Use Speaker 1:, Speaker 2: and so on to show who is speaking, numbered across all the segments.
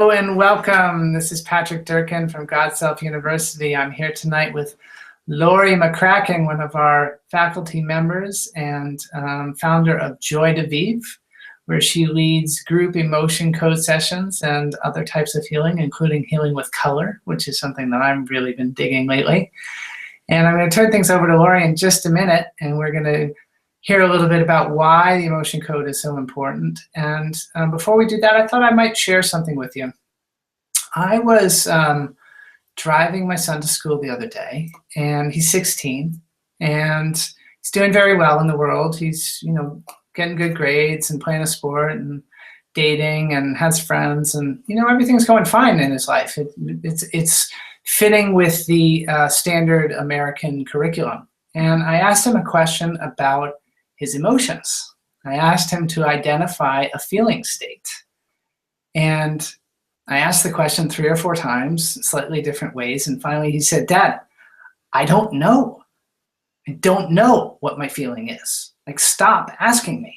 Speaker 1: Hello and welcome. This is Patrick Durkin from GodSelf University. I'm here tonight with Laurie McCracken, one of our faculty members and founder of Joy to Vive, where she leads group emotion code sessions and other types of healing, including healing with color, which is something that I've really been digging lately. And I'm going to turn things over to Laurie in just a minute, and we're going to hear a little bit about why the emotion code is so important. And before we do that, I thought I might share something with you. I was driving my son to school the other day, and he's 16, and he's doing very well in the world. He's, getting good grades and playing a sport and dating and has friends, and everything's going fine in his life. It's fitting with the standard American curriculum. And I asked him a question about his emotions. I asked him to identify a feeling state. And I asked the question 3 or 4 times, slightly different ways. And finally he said, "Dad, I don't know. I don't know what my feeling is. Like, stop asking me."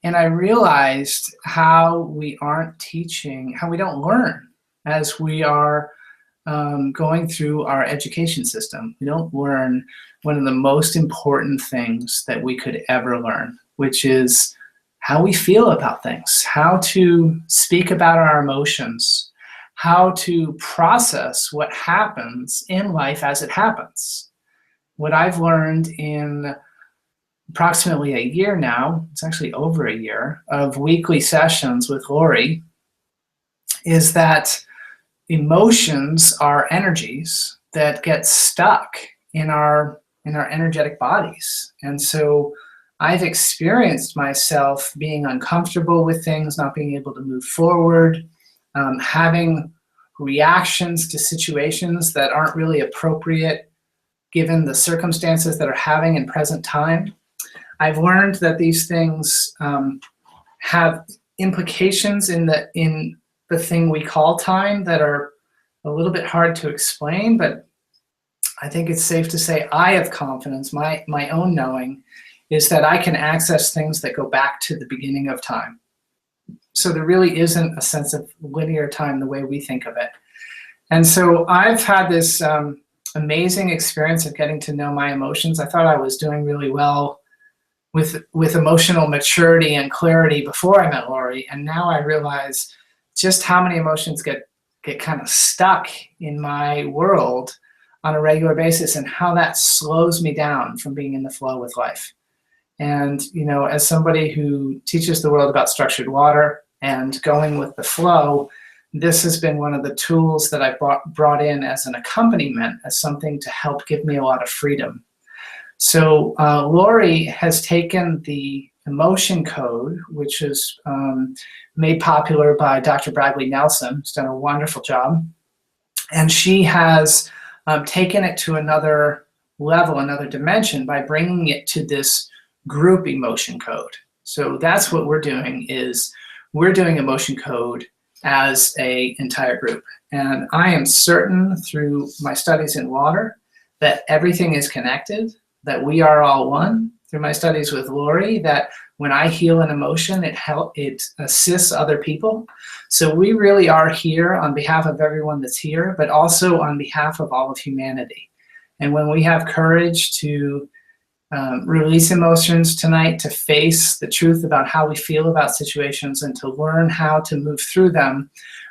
Speaker 1: And I realized how we aren't teaching, how we don't learn as we are going through our education system. We don't learn one of the most important things that we could ever learn, which is how we feel about things, how to speak about our emotions, how to process what happens in life as it happens. What I've learned in approximately a year now, it's actually over a year, of weekly sessions with Laurie, is that emotions are energies that get stuck in our energetic bodies. And so I've experienced myself being uncomfortable with things, not being able to move forward, having reactions to situations that aren't really appropriate given the circumstances that are having in present time. I've learned that these things have implications in the thing we call time that are a little bit hard to explain, but I think it's safe to say I have confidence, my own knowing, is that I can access things that go back to the beginning of time. So there really isn't a sense of linear time the way we think of it. And so I've had this amazing experience of getting to know my emotions. I thought I was doing really well with emotional maturity and clarity before I met Laurie, and now I realize just how many emotions get kind of stuck in my world on a regular basis, and how that slows me down from being in the flow with life. And, as somebody who teaches the world about structured water and going with the flow, this has been one of the tools that I brought in as an accompaniment, as something to help give me a lot of freedom. So Laurie has taken the emotion code, which is made popular by Dr. Bradley Nelson, who's done a wonderful job. And she has taken it to another level, another dimension, by bringing it to this group emotion code. So that's what we're doing, is we're doing emotion code as an entire group. And I am certain through my studies in water that everything is connected, that we are all one. Through my studies with Laurie, that when I heal an emotion, it assists other people. So we really are here on behalf of everyone that's here, but also on behalf of all of humanity. And when we have courage to release emotions tonight, to face the truth about how we feel about situations and to learn how to move through them,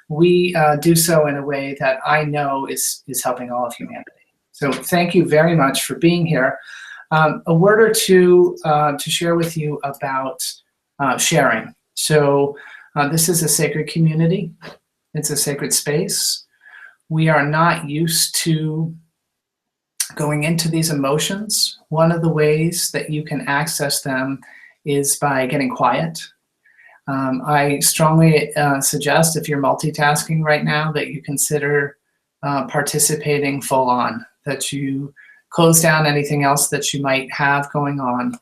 Speaker 1: we do so in a way that I know is helping all of humanity. So thank you very much for being here. A word or two to share with you about sharing. So this is a sacred community. It's a sacred space. We are not used to going into these emotions. One of the ways that you can access them is by getting quiet. I strongly suggest, if you're multitasking right now, that you consider participating full on, that you close down anything else that you might have going on,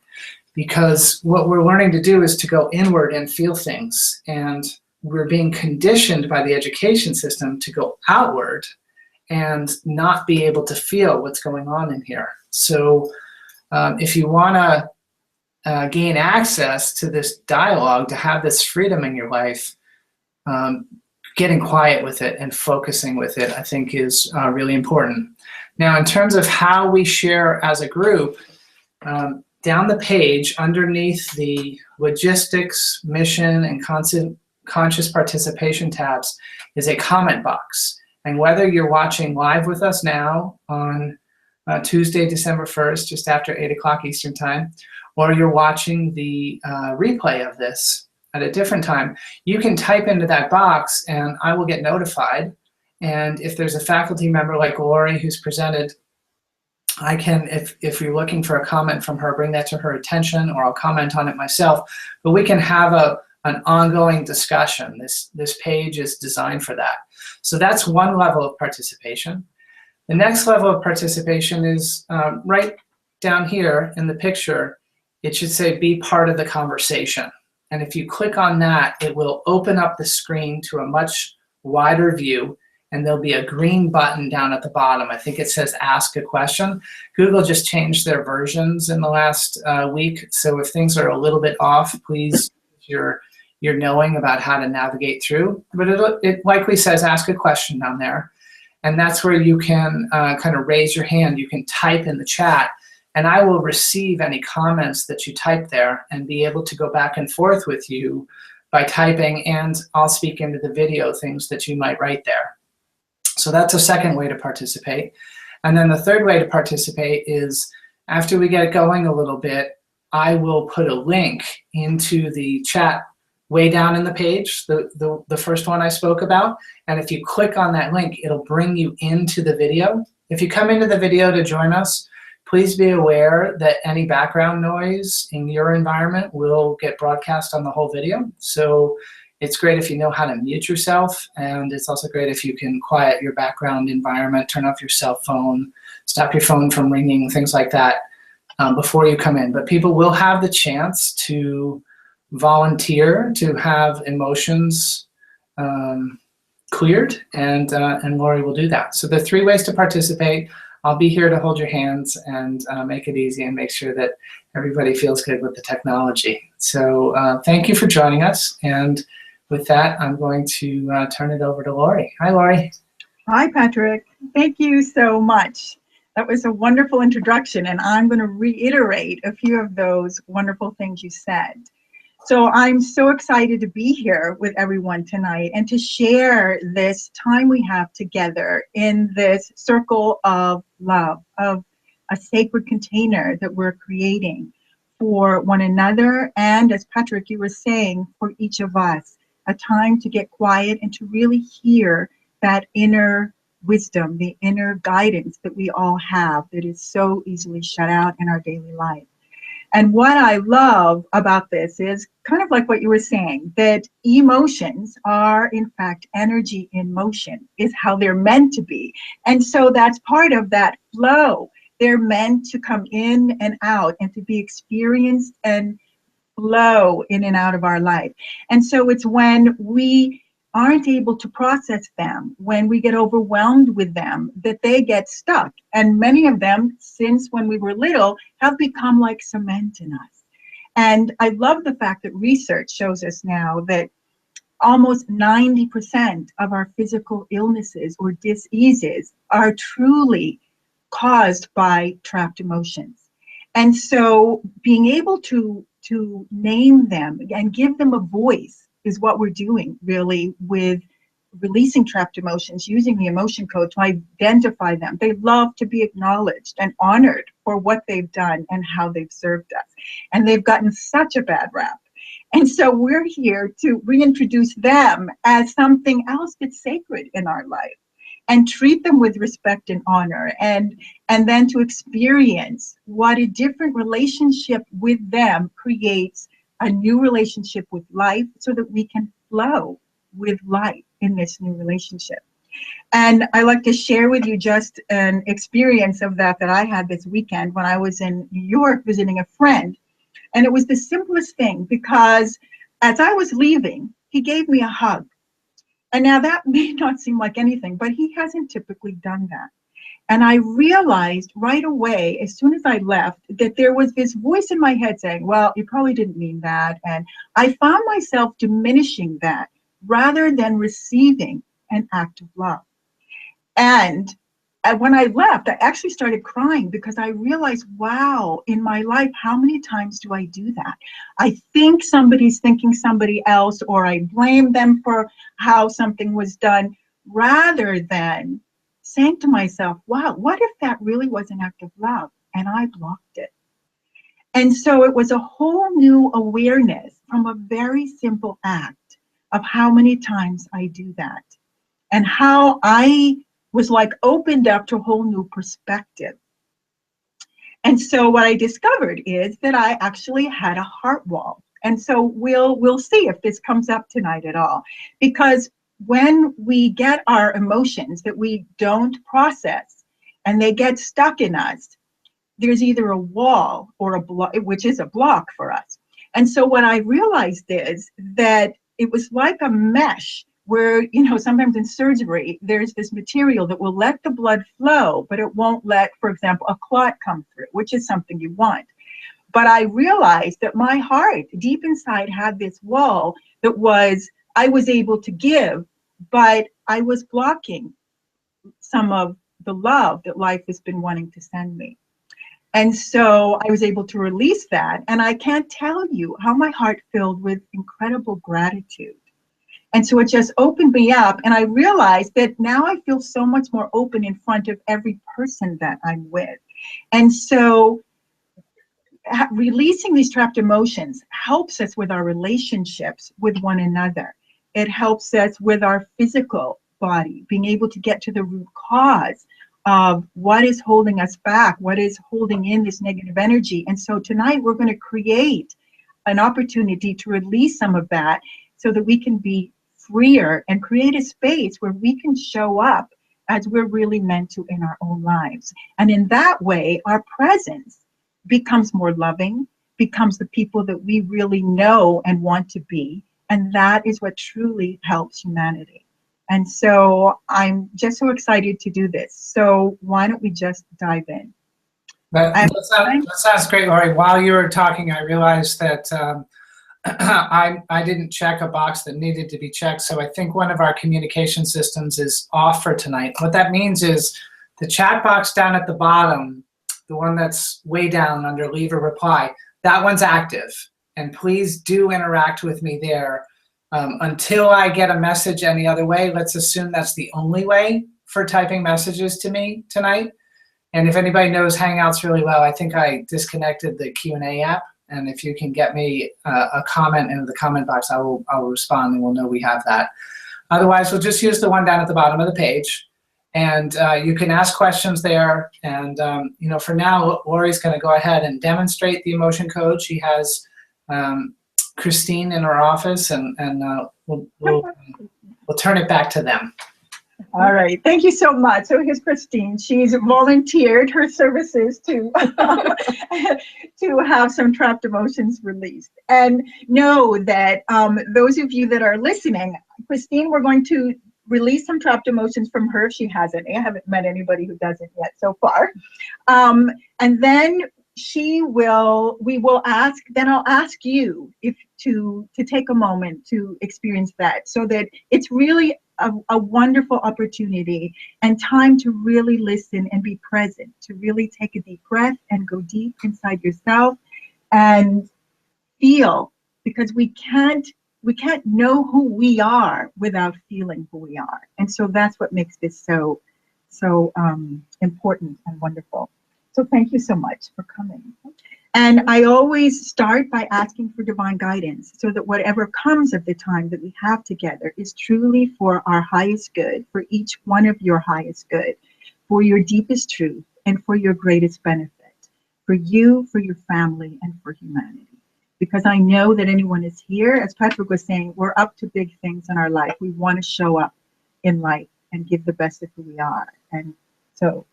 Speaker 1: because what we're learning to do is to go inward and feel things, and we're being conditioned by the education system to go outward and not be able to feel what's going on in here. So if you want to gain access to this dialogue, to have this freedom in your life, getting quiet with it and focusing with it, I think, is really important. Now, in terms of how we share as a group, down the page underneath the logistics, mission, and conscious participation tabs is a comment box. And whether you're watching live with us now on Tuesday, December 1st, just after 8 o'clock Eastern Time, or you're watching the replay of this at a different time, you can type into that box and I will get notified. And if there's a faculty member like Laurie who's presented, I can, if you're looking for a comment from her, bring that to her attention, or I'll comment on it myself. But we can have an ongoing discussion. This page is designed for that. So that's one level of participation. The next level of participation is right down here in the picture. It should say be part of the conversation. And if you click on that, it will open up the screen to a much wider view, and there'll be a green button down at the bottom. I think it says ask a question. Google just changed their versions in the last week, so if things are a little bit off, please, you're knowing about how to navigate through. But it likely says ask a question down there. And that's where you can kind of raise your hand. You can type in the chat, and I will receive any comments that you type there and be able to go back and forth with you by typing, and I'll speak into the video things that you might write there. So that's a second way to participate. And then the third way to participate is, after we get going a little bit, I will put a link into the chat way down in the page, the first one I spoke about. And if you click on that link, it'll bring you into the video. If you come into the video to join us, please be aware that any background noise in your environment will get broadcast on the whole video. So it's great if you know how to mute yourself, and it's also great if you can quiet your background environment, turn off your cell phone, stop your phone from ringing, things like that before you come in. But people will have the chance to volunteer to have emotions cleared, and Laurie will do that. So the 3 ways to participate. I'll be here to hold your hands and make it easy and make sure that everybody feels good with the technology. So thank you for joining us. And with that, I'm going to turn it over to Laurie. Hi, Laurie.
Speaker 2: Hi, Patrick. Thank you so much. That was a wonderful introduction, and I'm going to reiterate a few of those wonderful things you said. So I'm so excited to be here with everyone tonight and to share this time we have together in this circle of love, of a sacred container that we're creating for one another, and, as Patrick, you were saying, for each of us, a time to get quiet and to really hear that inner wisdom, the inner guidance that we all have that is so easily shut out in our daily life. And what I love about this is kind of like what you were saying, that emotions are in fact energy in motion, is how they're meant to be. And so that's part of that flow. They're meant to come in and out and to be experienced and flow in and out of our life. And so it's when we aren't able to process them, when we get overwhelmed with them, that they get stuck. And many of them, since when we were little, have become like cement in us. And I love the fact that research shows us now that almost 90% of our physical illnesses or diseases are truly caused by trapped emotions. And so being able to name them and give them a voice is what we're doing really with releasing trapped emotions, using the emotion code to identify them. They love to be acknowledged and honored for what they've done and how they've served us. And they've gotten such a bad rap. And so we're here to reintroduce them as something else that's sacred in our life and treat them with respect and honor, and then to experience what a different relationship with them creates a new relationship with life so that we can flow with life in this new relationship. And I like to share with you just an experience of that I had this weekend when I was in New York visiting a friend. And it was the simplest thing, because as I was leaving, he gave me a hug. And now that may not seem like anything, but he hasn't typically done that. And I realized right away, as soon as I left, that there was this voice in my head saying, well, you probably didn't mean that. And I found myself diminishing that rather than receiving an act of love. And when I left, I actually started crying because I realized, wow, in my life, how many times do I do that? I think somebody's thinking somebody else, or I blame them for how something was done, rather than saying to myself, wow, what if that really was an act of love and I blocked it? And so it was a whole new awareness from a very simple act of how many times I do that, and how I was like opened up to a whole new perspective. And so what I discovered is that I actually had a heart wall. And so we'll see if this comes up tonight at all. Because when we get our emotions that we don't process and they get stuck in us, there's either a wall or a block, which is a block for us. And so what I realized is that it was like a mesh where, you know, sometimes in surgery, there's this material that will let the blood flow, but it won't let, for example, a clot come through, which is something you want. But I realized that my heart deep inside had this wall that I was able to give, but I was blocking some of the love that life has been wanting to send me. And so I was able to release that. And I can't tell you how my heart filled with incredible gratitude. And so it just opened me up. And I realized that now I feel so much more open in front of every person that I'm with. And so releasing these trapped emotions helps us with our relationships with one another. It helps us with our physical body, being able to get to the root cause of what is holding us back, what is holding in this negative energy. And so tonight we're going to create an opportunity to release some of that so that we can be freer and create a space where we can show up as we're really meant to in our own lives. And in that way, our presence becomes more loving, becomes the people that we really know and want to be. And that is what truly helps humanity. And so I'm just so excited to do this. So why don't we just dive in?
Speaker 1: That sounds great, Laurie. While you were talking, I realized that I didn't check a box that needed to be checked. So I think one of our communication systems is off for tonight. What that means is the chat box down at the bottom, the one that's way down under leave a reply, that one's active. And please do interact with me there. Until I get a message any other way, let's assume that's the only way for typing messages to me tonight. And if anybody knows Hangouts really well, I think I disconnected the Q&A app. And if you can get me a comment into the comment box, I will respond and we'll know we have that. Otherwise, we'll just use the one down at the bottom of the page. And you can ask questions there. And you know, for now, Laurie's going to go ahead and demonstrate the emotion code. She has Christine in our office, and we'll turn it back to them.
Speaker 2: All right, thank you so much. So here's Christine. She's volunteered her services to to have some trapped emotions released. And know that those of you that are listening, Christine, we're going to release some trapped emotions from her if she has any. I haven't met anybody who doesn't yet so far. And then I'll ask you to take a moment to experience that, so that it's really a wonderful opportunity and time to really listen and be present, to really take a deep breath and go deep inside yourself and feel, because we can't know who we are without feeling who we are. And so that's what makes this so important and wonderful. So thank you so much for coming. And I always start by asking for divine guidance, so that whatever comes of the time that we have together is truly for our highest good, for each one of your highest good, for your deepest truth, and for your greatest benefit, for you, for your family, and for humanity. Because I know that anyone is here, as Patrick was saying, we're up to big things in our life. We want to show up in life and give the best of who we are. And so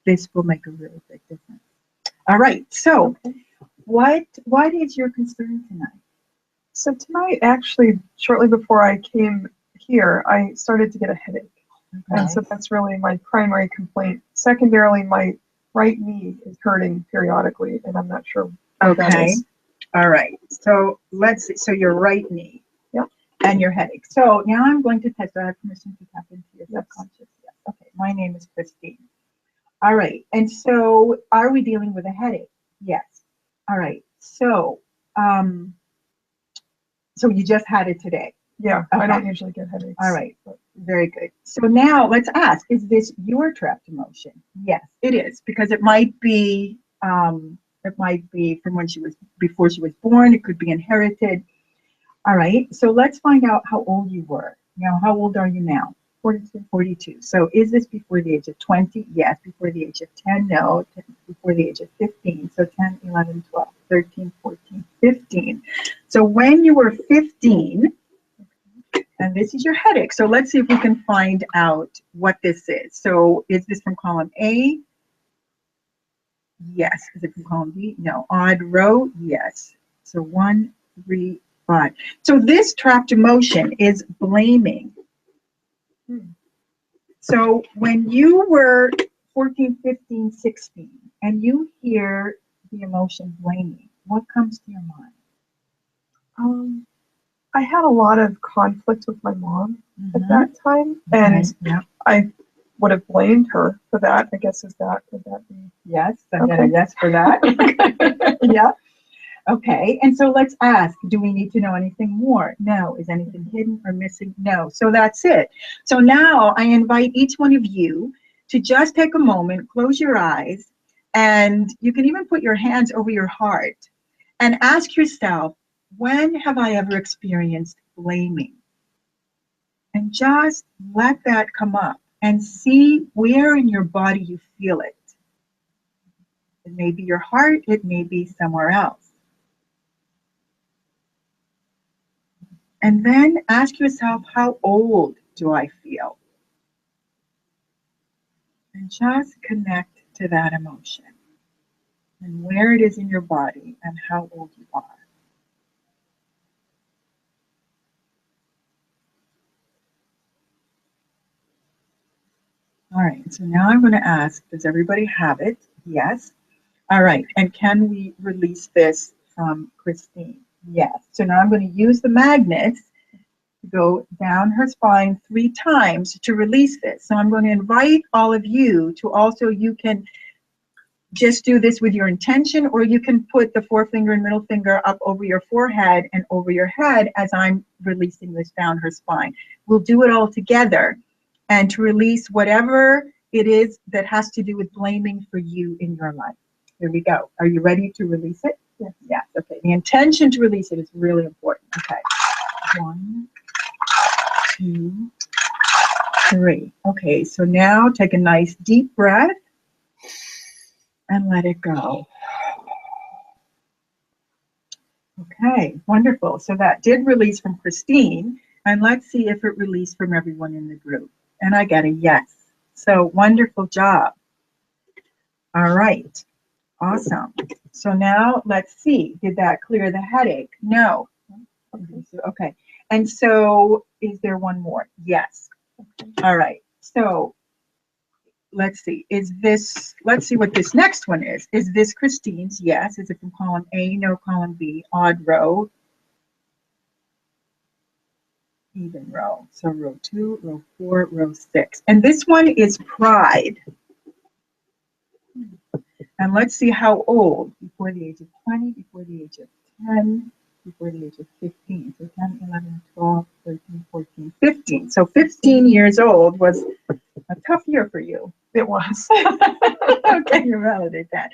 Speaker 2: this will make a really big difference. All right, so what is your concern tonight?
Speaker 3: So tonight, actually, shortly before I came here, I started to get a headache. Okay. And so that's really my primary complaint. Secondarily, my right knee is hurting periodically, and I'm not sure what that is.
Speaker 2: All right, so let's see. So your right knee.
Speaker 3: Yep.
Speaker 2: And your headache. So now I'm going to test. Do I have permission to tap into your
Speaker 3: Yes.
Speaker 2: subconscious? Yes. Okay. My name is Christine. All right. And so are we dealing with a headache? Yes. All right. So, so you just had it today.
Speaker 3: Yeah, I
Speaker 2: Okay.
Speaker 3: don't usually get headaches.
Speaker 2: All right. Very good. So now let's ask, is this your trapped emotion? Yes, it is, because it might be from when before she was born. It could be inherited. All right. So let's find out how old you were. Now, how old are you now?
Speaker 3: 42.
Speaker 2: 42. So is this before the age of 20? Yes. Before the age of 10? No. Before the age of 15. So 10, 11, 12, 13, 14, 15. So when you were 15, and this is your headache. So let's see if we can find out what this is. So is this from column A? Yes. Is it from column B? No. Odd row? Yes. So 1, 3, 5. So this trapped emotion is blaming. So when you were 14, 15, 16, and you hear the emotion blaming, what comes to your mind?
Speaker 3: I had a lot of conflict with my mom at
Speaker 2: Mhm.
Speaker 3: that time, and
Speaker 2: Yeah.
Speaker 3: I would have blamed her for that. I guess would that be?
Speaker 2: Yes, I get a
Speaker 3: Okay.
Speaker 2: yes for that. Yeah. Okay. And so let's ask, do we need to know anything more? No. Is anything hidden or missing? No. So that's it. So now I invite each one of you to just take a moment, close your eyes, and you can even put your hands over your heart and ask yourself, when have I ever experienced blaming? And just let that come up and see where in your body you feel it. It may be your heart, it may be somewhere else. And then ask yourself, how old do I feel? And just connect to that emotion and where it is in your body and how old you are. All right, so now I'm going to ask, does everybody have it? Yes. All right, and can we release this from Christine? Yes. So now I'm going to use the magnets to go down her spine 3 times to release this. So I'm going to invite all of you to also, you can just do this with your intention, or you can put the forefinger and middle finger up over your forehead and over your head as I'm releasing this down her spine. We'll do it all together, and to release whatever it is that has to do with blaming for you in your life. Here we go. Are you ready to release it? Yes. Yes. Okay. The intention to release it is really important. Okay. 1, 2, 3. Okay. So now take a nice deep breath and let it go. Okay, wonderful. So that did release from Christine, and let's see if it released from everyone in the group. And I got a yes. So wonderful job. All right, awesome. So now let's see, did that clear the headache? No. Okay, and so is there one more? Yes. All right, so let's see, let's see what this next one is. Is this Christine's? Yes. Is it from column A? No. Column B? Odd row? Even row. So row 2, row 4, row 6. And this one is pride. And let's see how old. Before the age of 20, before the age of 10, before the age of 15. So 10, 11, 12, 13, 14, 15. So 15 years old was a tough year for you.
Speaker 3: It was.
Speaker 2: Okay, you validate that.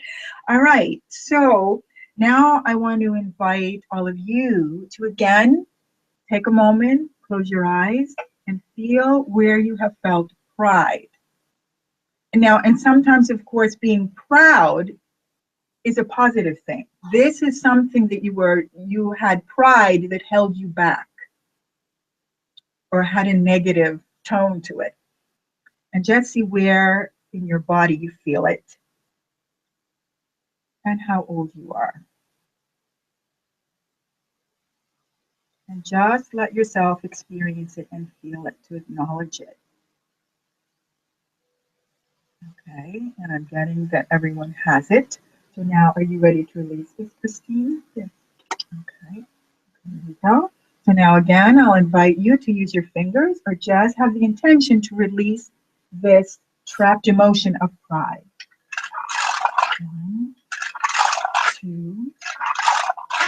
Speaker 2: All right. So now I want to invite all of you to again take a moment, close your eyes, and feel where you have felt pride. And sometimes, of course, being proud is a positive thing. This is something that you had pride that held you back or had a negative tone to it. And just see where in your body you feel it and how old you are. And just let yourself experience it and feel it to acknowledge it. Okay, and I'm getting that everyone has it. So now, are you ready to release this, Christine?
Speaker 3: Yes.
Speaker 2: Okay, here we go. So now again, I'll invite you to use your fingers or just have the intention to release this trapped emotion of pride. 1, 2,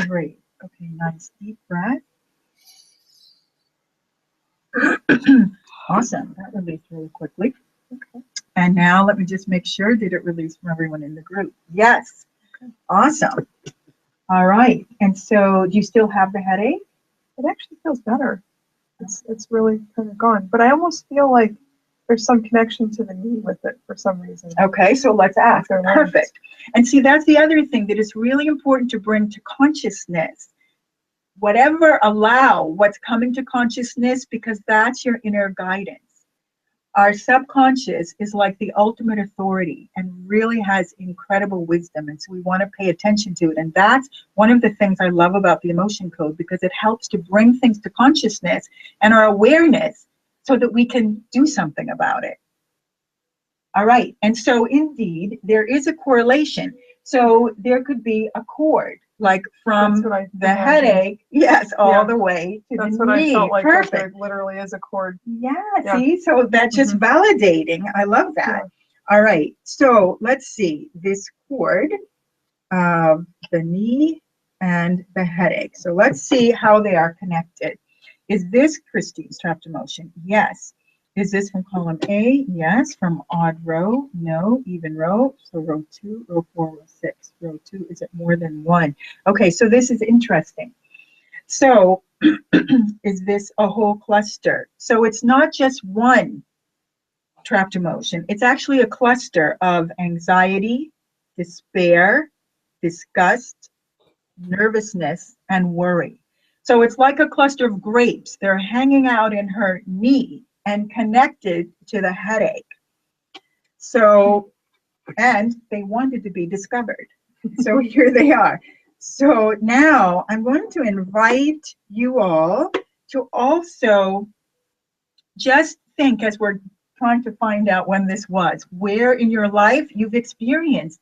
Speaker 2: 3. Okay, nice deep breath. Awesome. That released really quickly. Okay. And now let me just make sure, did it release from everyone in the group? Yes. Okay. Awesome. All right. And so do you still have the headache?
Speaker 3: It actually feels better. It's really kind of gone. But I almost feel like there's some connection to the knee with it for some reason.
Speaker 2: Okay, so let's ask. Perfect. And see, that's the other thing that is really important to bring to consciousness. Allow what's coming to consciousness, because that's your inner guidance. Our subconscious is like the ultimate authority and really has incredible wisdom. And so we want to pay attention to it. And that's one of the things I love about the emotion code, because it helps to bring things to consciousness and our awareness so that we can do something about it. All right. And so indeed, there is a correlation. So there could be a cord, like from the headache, yes, all the way to the knee.
Speaker 3: That's what I felt like.
Speaker 2: Perfect.
Speaker 3: There literally is a cord.
Speaker 2: Yeah, see, so that's just validating. I love that. Yeah. All right, so let's see this cord, the knee and the headache. So let's see how they are connected. Is this Christine's trapped emotion? Yes. Is this from column A? Yes. From odd row? No. Even row? So row 2, row 4, row 6. Row 2, is it more than 1? Okay, so this is interesting. So is this a whole cluster? So it's not just one trapped emotion. It's actually a cluster of anxiety, despair, disgust, nervousness, and worry. So it's like a cluster of grapes. They're hanging out in her knee and connected to the headache. So, and they wanted to be discovered. So here they are. So now I'm going to invite you all to also just think, as we're trying to find out when this was, where in your life you've experienced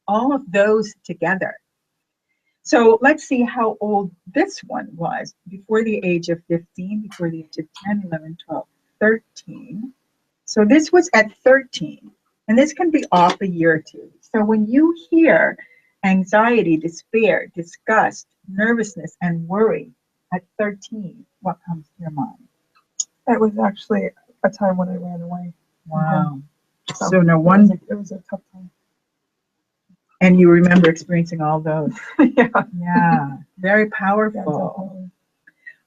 Speaker 2: all of those together. So let's see how old this one was before the age of 15, before the age of 10, 11, 12, 13. So this was at 13, and this can be off a year or two. So when you hear anxiety, despair, disgust, nervousness, and worry at 13, what comes to your mind?
Speaker 3: That was actually a time when I ran away.
Speaker 2: Wow. So no wonder.
Speaker 3: It was a tough time.
Speaker 2: And you remember experiencing all those.
Speaker 3: Yeah.
Speaker 2: Yeah. Very powerful.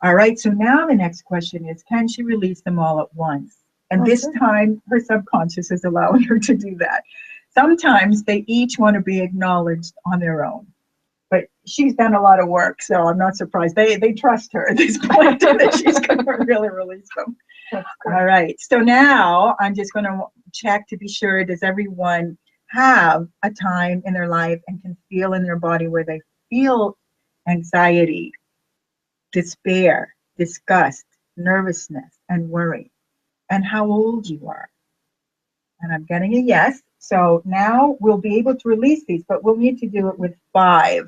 Speaker 2: All right. So now the next question is, can she release them all at once? And this time her subconscious is allowing her to do that. Sometimes they each want to be acknowledged on their own. But she's done a lot of work, so I'm not surprised. They trust her at this point that she's going to really release them. All right. So now I'm just going to check to be sure, does everyone have a time in their life and can feel in their body where they feel anxiety, despair, disgust, nervousness, and worry, and how old you are? And I'm getting a yes. So now we'll be able to release these, but we'll need to do it with five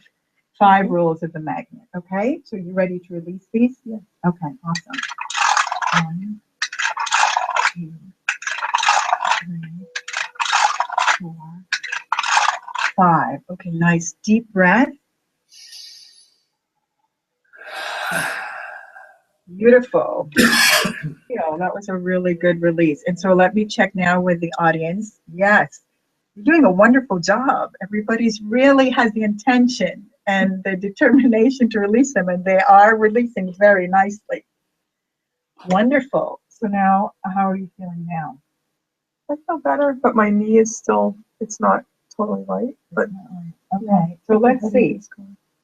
Speaker 2: rules of the magnet. Okay, so you ready to release these?
Speaker 3: Yeah.
Speaker 2: Okay, awesome. 1, 2, 3, 4, 5. Okay, nice deep breath. Beautiful. That was a really good release. And so let me check now with the audience. Yes, you're doing a wonderful job. Everybody's really has the intention and the determination to release them, and they are releasing very nicely. Wonderful. So now, how are you feeling now?
Speaker 3: I feel better, but my knee is still, it's not totally light. But
Speaker 2: okay, so let's see.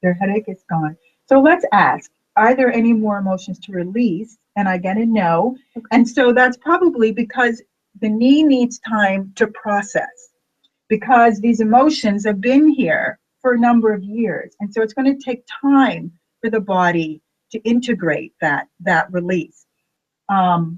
Speaker 2: Their headache is gone. So let's ask, are there any more emotions to release? And I get a no. Okay. And so that's probably because the knee needs time to process, because these emotions have been here for a number of years. And so it's going to take time for the body to integrate that release. So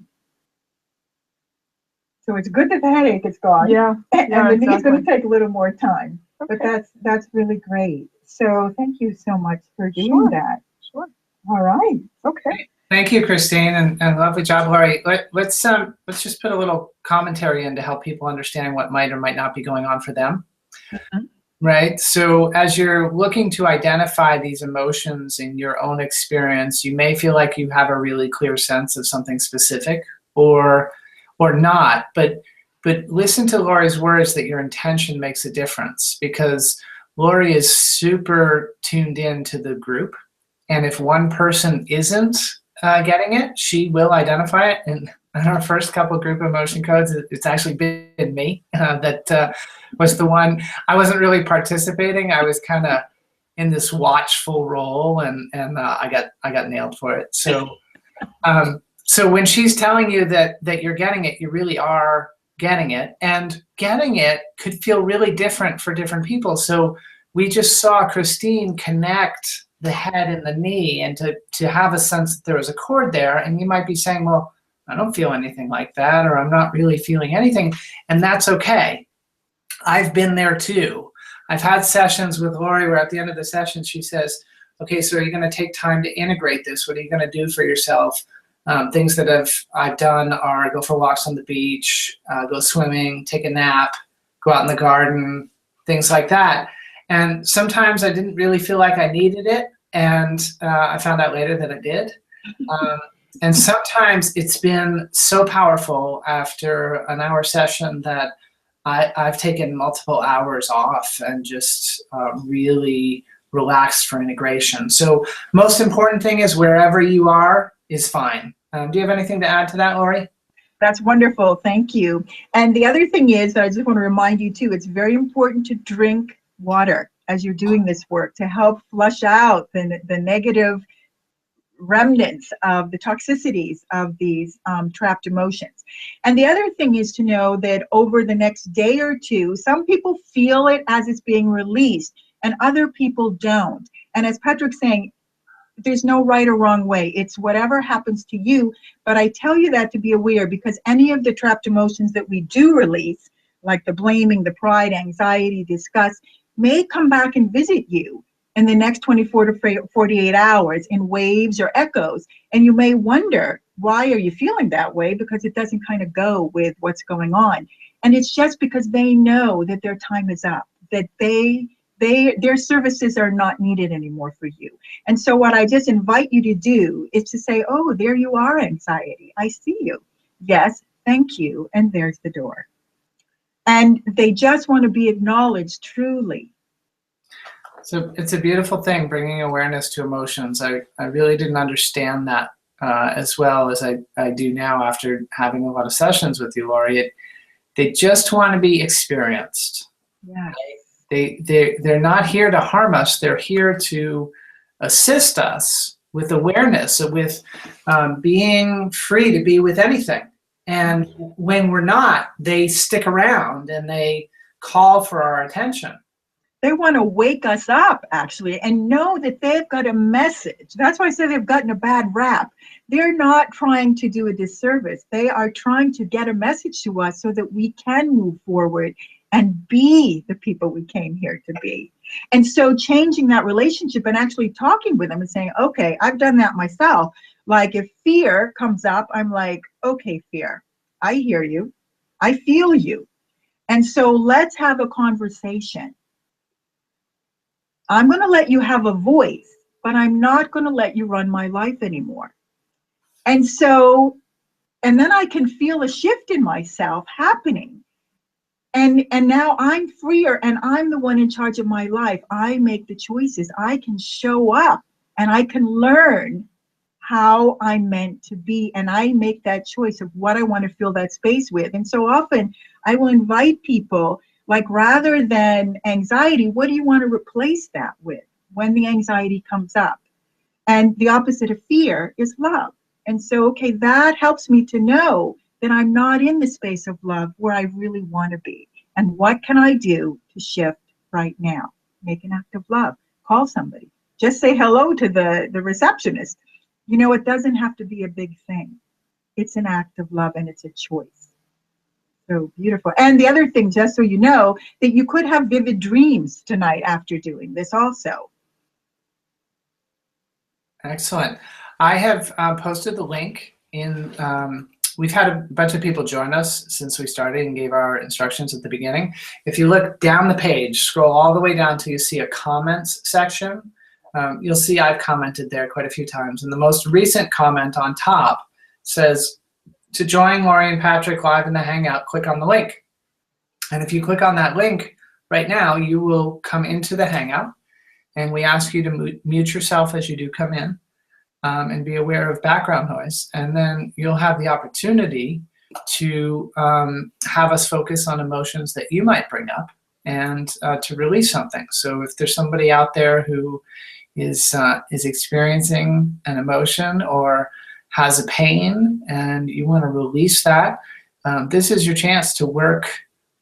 Speaker 2: it's good that the headache is gone.
Speaker 3: Yeah.
Speaker 2: And the
Speaker 3: exactly.
Speaker 2: knee's going to take a little more time.
Speaker 3: Okay.
Speaker 2: But that's really great. So thank you so much for doing that.
Speaker 3: Sure. All right. Okay.
Speaker 1: Thank you, Christine, and lovely job, Laurie. Let's just put a little commentary in to help people understand what might or might not be going on for them.
Speaker 2: Mhm.
Speaker 1: Right. So as you're looking to identify these emotions in your own experience, you may feel like you have a really clear sense of something specific or not. But listen to Laurie's words that your intention makes a difference, because Laurie is super tuned in to the group. And if one person isn't getting it, she will identify it. And in our first couple of group emotion codes, it's actually been me that was the one. I wasn't really participating. I was kind of in this watchful role, and I got nailed for it. So so when she's telling you that you're getting it, you really are getting it, and getting it could feel really different for different people. So we just saw Christine connect the head and the knee, and to have a sense that there was a cord there. And you might be saying, well, I don't feel anything like that, or I'm not really feeling anything. And that's okay. I've been there too. I've had sessions with Laurie where at the end of the session, she says, okay, so are you going to take time to integrate this? What are you going to do for yourself? Things that I've done are go for walks on the beach, go swimming, take a nap, go out in the garden, things like that. And sometimes I didn't really feel like I needed it, and I found out later that I did. And sometimes it's been so powerful after an hour session that I've taken multiple hours off and just really relaxed for integration. So most important thing is wherever you are is fine. Do you have anything to add to that, Laurie?
Speaker 2: That's wonderful. Thank you. And the other thing is, I just want to remind you too, it's very important to drink water as you're doing this work to help flush out the negative remnants of the toxicities of these trapped emotions. And the other thing is to know that over the next day or two, some people feel it as it's being released and other people don't. And as Patrick's saying, there's no right or wrong way. It's whatever happens to you. But I tell you that to be aware, because any of the trapped emotions that we do release, like the blaming, the pride, anxiety, disgust, may come back and visit you in the next 24 to 48 hours in waves or echoes. And you may wonder, why are you feeling that way? Because it doesn't kind of go with what's going on. And it's just because they know that their time is up, that their services are not needed anymore for you. And so what I just invite you to do is to say, oh, there you are, anxiety. I see you. Yes, thank you. And there's the door. And they just want to be acknowledged truly.
Speaker 1: So it's a beautiful thing, bringing awareness to emotions. I really didn't understand that as well as I do now after having a lot of sessions with you, Laurie. They just want to be experienced.
Speaker 2: Yeah.
Speaker 1: They're not here to harm us. They're here to assist us with awareness, with being free to be with anything. And when we're not, they stick around and they call for our attention.
Speaker 2: They want to wake us up, actually, and know that they've got a message. That's why I say they've gotten a bad rap. They're not trying to do a disservice. They are trying to get a message to us so that we can move forward and be the people we came here to be. And so changing that relationship and actually talking with them and saying, okay, I've done that myself. Like if fear comes up, I'm like, okay, fear, I hear you. I feel you. And so let's have a conversation. I'm going to let you have a voice, but I'm not going to let you run my life anymore. And so, and then I can feel a shift in myself happening. And now I'm freer and I'm the one in charge of my life. I make the choices. I can show up and I can learn how I'm meant to be. And I make that choice of what I want to fill that space with. And so often I will invite people, like, rather than anxiety, what do you want to replace that with when the anxiety comes up? And the opposite of fear is love. And so, okay, that helps me to know that I'm not in the space of love where I really want to be. And what can I do to shift right now? Make an act of love. Call somebody. Just say hello to the receptionist. You know, it doesn't have to be a big thing. It's an act of love and it's a choice. So beautiful. And the other thing, just so you know, that you could have vivid dreams tonight after doing this also.
Speaker 1: Excellent. I have posted the link in, we've had a bunch of people join us since we started and gave our instructions at the beginning. If you look down the page, scroll all the way down till you see a comments section, you'll see I've commented there quite a few times. And the most recent comment on top says, to join Laurie and Patrick live in the Hangout, click on the link. And if you click on that link right now, you will come into the Hangout. And we ask you to mute yourself as you do come in, and be aware of background noise. And then you'll have the opportunity to have us focus on emotions that you might bring up and to release something. So if there's somebody out there who is experiencing an emotion or has a pain and you want to release that, this is your chance to work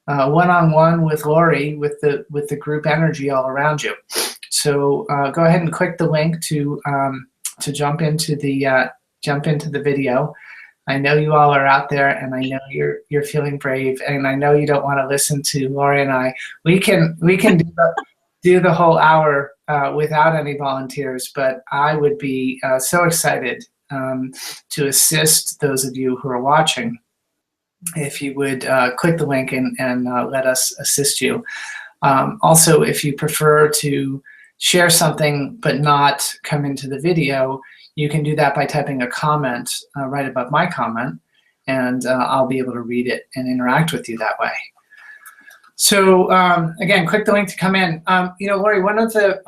Speaker 1: one-on-one with Laurie with the group energy all around you. So go ahead and click the link to jump into the video. I know you all are out there, and I know you're feeling brave, and I know you don't want to listen to Laurie and I. We can do the whole hour without any volunteers, but I would be so excited to assist those of you who are watching if you would click the link and let us assist you. Also, if you prefer to share something but not come into the video, you can do that by typing a comment right above my comment, and I'll be able to read it and interact with you that way. So again, click the link to come in. You know, Laurie, one of the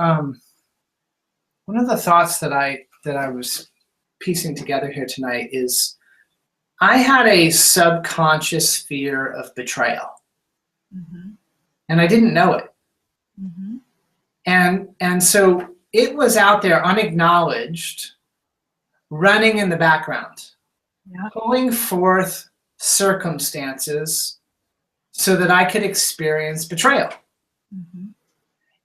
Speaker 1: thoughts that I was piecing together here tonight is I had a subconscious fear of betrayal, and I didn't know it. And so it was out there unacknowledged, running in the background, pulling forth circumstances so that I could experience betrayal.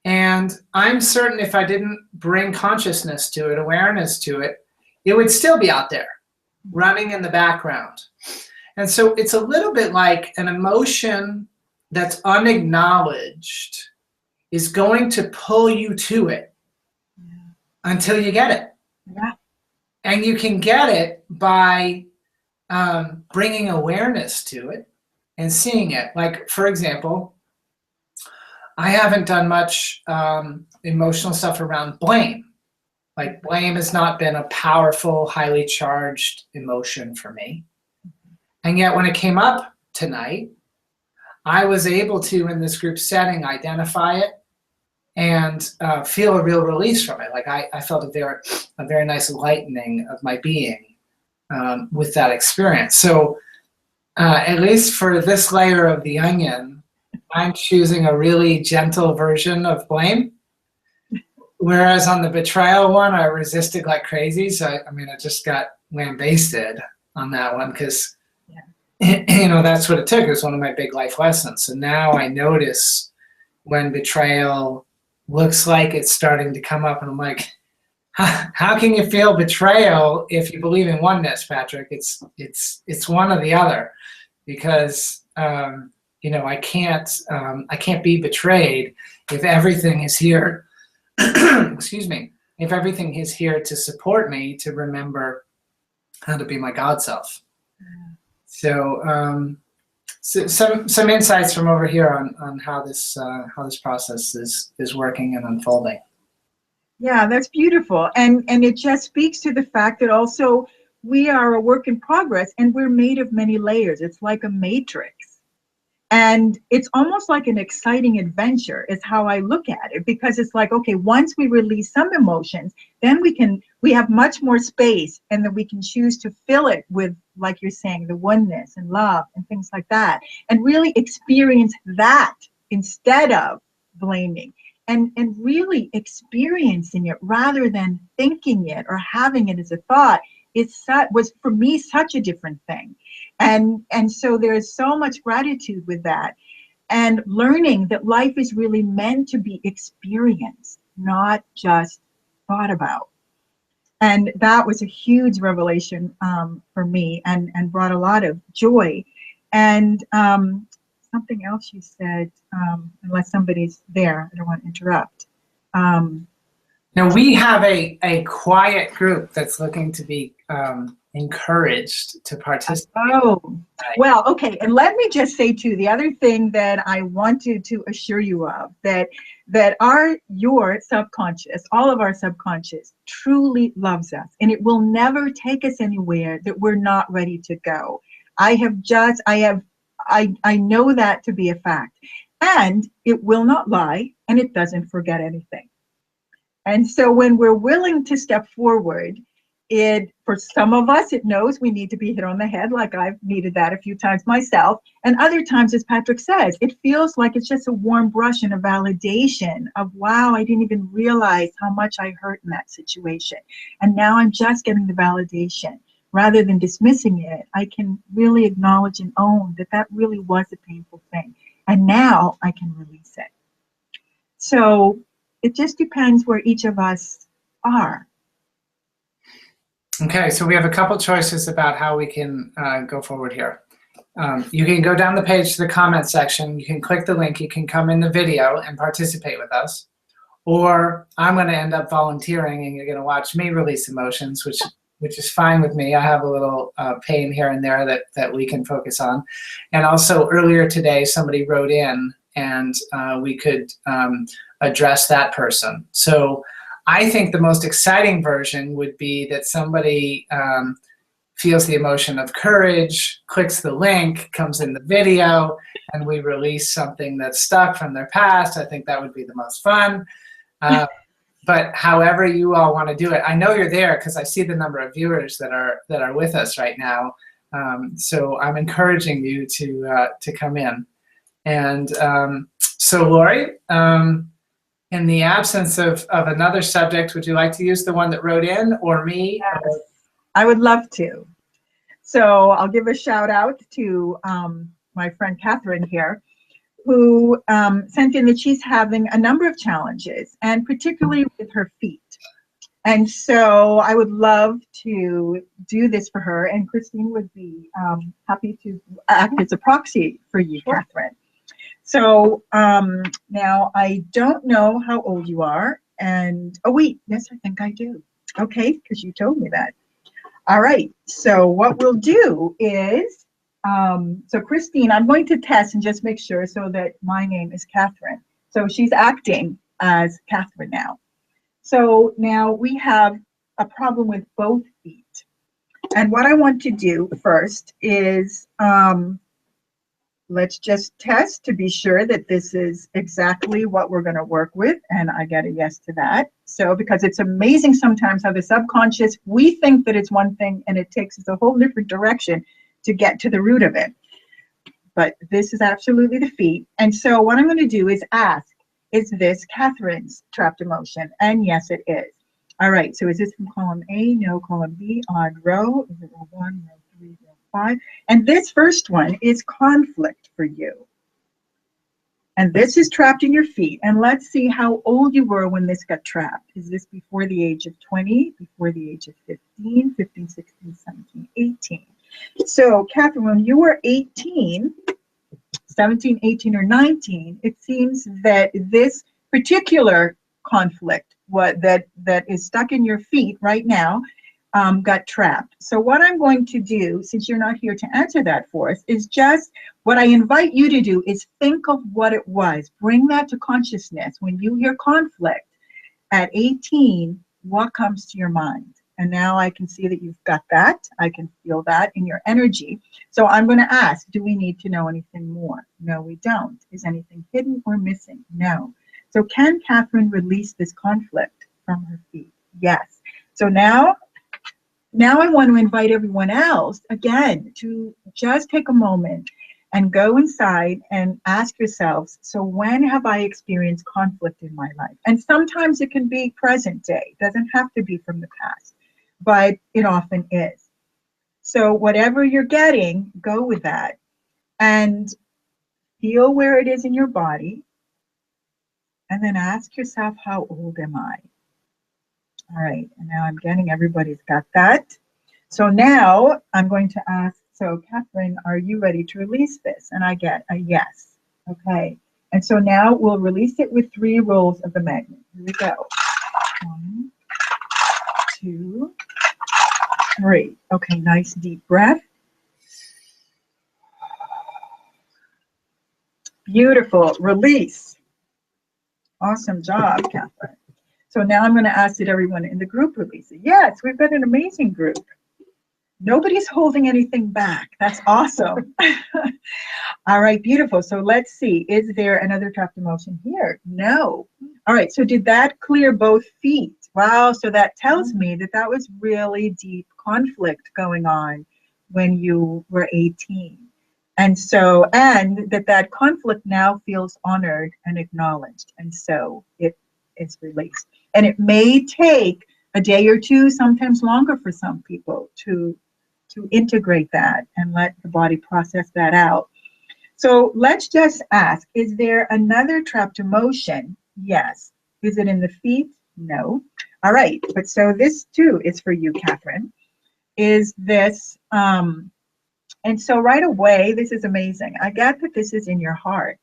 Speaker 1: And I'm certain if I didn't bring consciousness to it, awareness to it, it would still be out there, running in the background. And so it's a little bit like an emotion that's unacknowledged is going to pull you to it until you get it. And you can get it by bringing awareness to it and seeing it. Like, for example, I haven't done much emotional stuff around blame. Like, blame has not been a powerful, highly charged emotion for me. And yet when it came up tonight, I was able to, in this group setting, identify it and feel a real release from it. Like I felt a very nice lightening of my being with that experience. So at least for this layer of the onion, I'm choosing a really gentle version of blame. Whereas on the betrayal one, I resisted like crazy. So I mean, I just got lambasted on that one because, you know, that's what it took. It was one of my big life lessons. So now I notice when betrayal looks like it's starting to come up, and I'm like, how can you feel betrayal if you believe in oneness, Patrick? It's one or the other, because you know, I can't be betrayed if everything is here. Excuse me. If everything is here to support me to remember how to be my God self. So, so some insights from over here on how this process is working and unfolding.
Speaker 2: Yeah, that's beautiful. And it just speaks to the fact that also we are a work in progress and we're made of many layers. It's like a matrix. And it's almost like an exciting adventure is how I look at it, because it's like, okay, once we release some emotions, then we have much more space, and then we can choose to fill it with, like you're saying, the oneness and love and things like that, and really experience that instead of blaming, and really experiencing it rather than thinking it or having it as a thought. Was for me such a different thing. And so there's so much gratitude with that, and learning that life is really meant to be experienced, not just thought about. And that was a huge revelation for me, and brought a lot of joy. And something else you said, unless somebody's there, I don't want to interrupt.
Speaker 1: Now we have a quiet group that's looking to be encouraged to participate.
Speaker 2: Oh, well, okay. And let me just say too, the other thing that I wanted to assure you of, that your subconscious, all of our subconscious, truly loves us, and it will never take us anywhere that we're not ready to go. I know that to be a fact, and it will not lie, and it doesn't forget anything. And so when we're willing to step forward, for some of us, it knows we need to be hit on the head, like I've needed that a few times myself. And other times, as Patrick says, it feels like it's just a warm brush and a validation of, wow, I didn't even realize how much I hurt in that situation. And now I'm just getting the validation. Rather than dismissing it, I can really acknowledge and own that that really was a painful thing. And now I can release it. So it just depends where each of us are.
Speaker 1: Okay, so we have a couple choices about how we can go forward here. You can go down the page to the comment section. You can click the link. You can come in the video and participate with us. Or I'm going to end up volunteering, and you're going to watch me release emotions, which is fine with me. I have a little pain here and there that we can focus on. And also earlier today, somebody wrote in, and we could address that person. So I think the most exciting version would be that somebody feels the emotion of courage, clicks the link, comes in the video, and we release something that's stuck from their past. I think that would be the most fun. But however you all want to do it, I know you're there because I see the number of viewers that are with us right now. So I'm encouraging you to come in. And so Laurie, in the absence of another subject, would you like to use the one that wrote in, or me?
Speaker 2: Yes, I would love to. So I'll give a shout out to my friend Catherine here, who sent in that she's having a number of challenges, and particularly with her feet. And so I would love to do this for her, and Christine would be happy to act as a proxy for you, Catherine. So now I don't know how old you are, and oh wait, yes, I think I do. Okay, because you told me that. All right, so what we'll do is, so Christine, I'm going to test and just make sure so that my name is Catherine. So she's acting as Catherine now. So now we have a problem with both feet. And what I want to do first is, let's just test to be sure that this is exactly what we're going to work with. And I get a yes to that. So because it's amazing sometimes how the subconscious, we think that it's one thing and it takes us a whole different direction to get to the root of it. But this is absolutely the feet. And so what I'm going to do is ask, is this Catherine's trapped emotion? And yes, it is. All right, so is this from column A? No. Column B, odd row. Is it row 1, row 3, row 5? And this first one is conflict for you. And this is trapped in your feet. And let's see how old you were when this got trapped. Is this before the age of 20, before the age of 15, 15, 16, 17, 18? So, Catherine, when you were 18, 17, 18, or 19, it seems that this particular conflict that is stuck in your feet right now got trapped. So what I'm going to do, since you're not here to answer that for us, is just what I invite you to do is think of what it was. Bring that to consciousness. When you hear conflict at 18, what comes to your mind? And now I can see that you've got that. I can feel that in your energy. So I'm going to ask, do we need to know anything more? No, we don't. Is anything hidden or missing? No. So can Catherine release this conflict from her feet? Yes. So now I want to invite everyone else, again, to just take a moment and go inside and ask yourselves, so when have I experienced conflict in my life? And sometimes it can be present day. It doesn't have to be from the past, but it often is. So whatever you're getting, go with that and feel where it is in your body. And then ask yourself, how old am I? All right, and now I'm getting everybody's got that. So now I'm going to ask, so Catherine, are you ready to release this? And I get a yes. Okay, and so now we'll release it with 3 rolls of the magnet. Here we go. 1, 2, 3. Okay, nice deep breath. Beautiful. Release. Awesome job, Catherine. So now I'm going to ask that everyone in the group release it. Yes, we've got an amazing group. Nobody's holding anything back. That's awesome. All right, beautiful. So let's see. Is there another trapped emotion here? No. All right, so did that clear both feet? Wow, so that tells me that that was really deep conflict going on when you were 18. And so, and that conflict now feels honored and acknowledged. And so it is released. And it may take a day or two, sometimes longer for some people to integrate that and let the body process that out. So let's just ask, is there another trapped emotion? Yes. Is it in the feet? No. All right, but so this too is for you, Catherine. Is this, and so right away, this is amazing. I get that this is in your heart.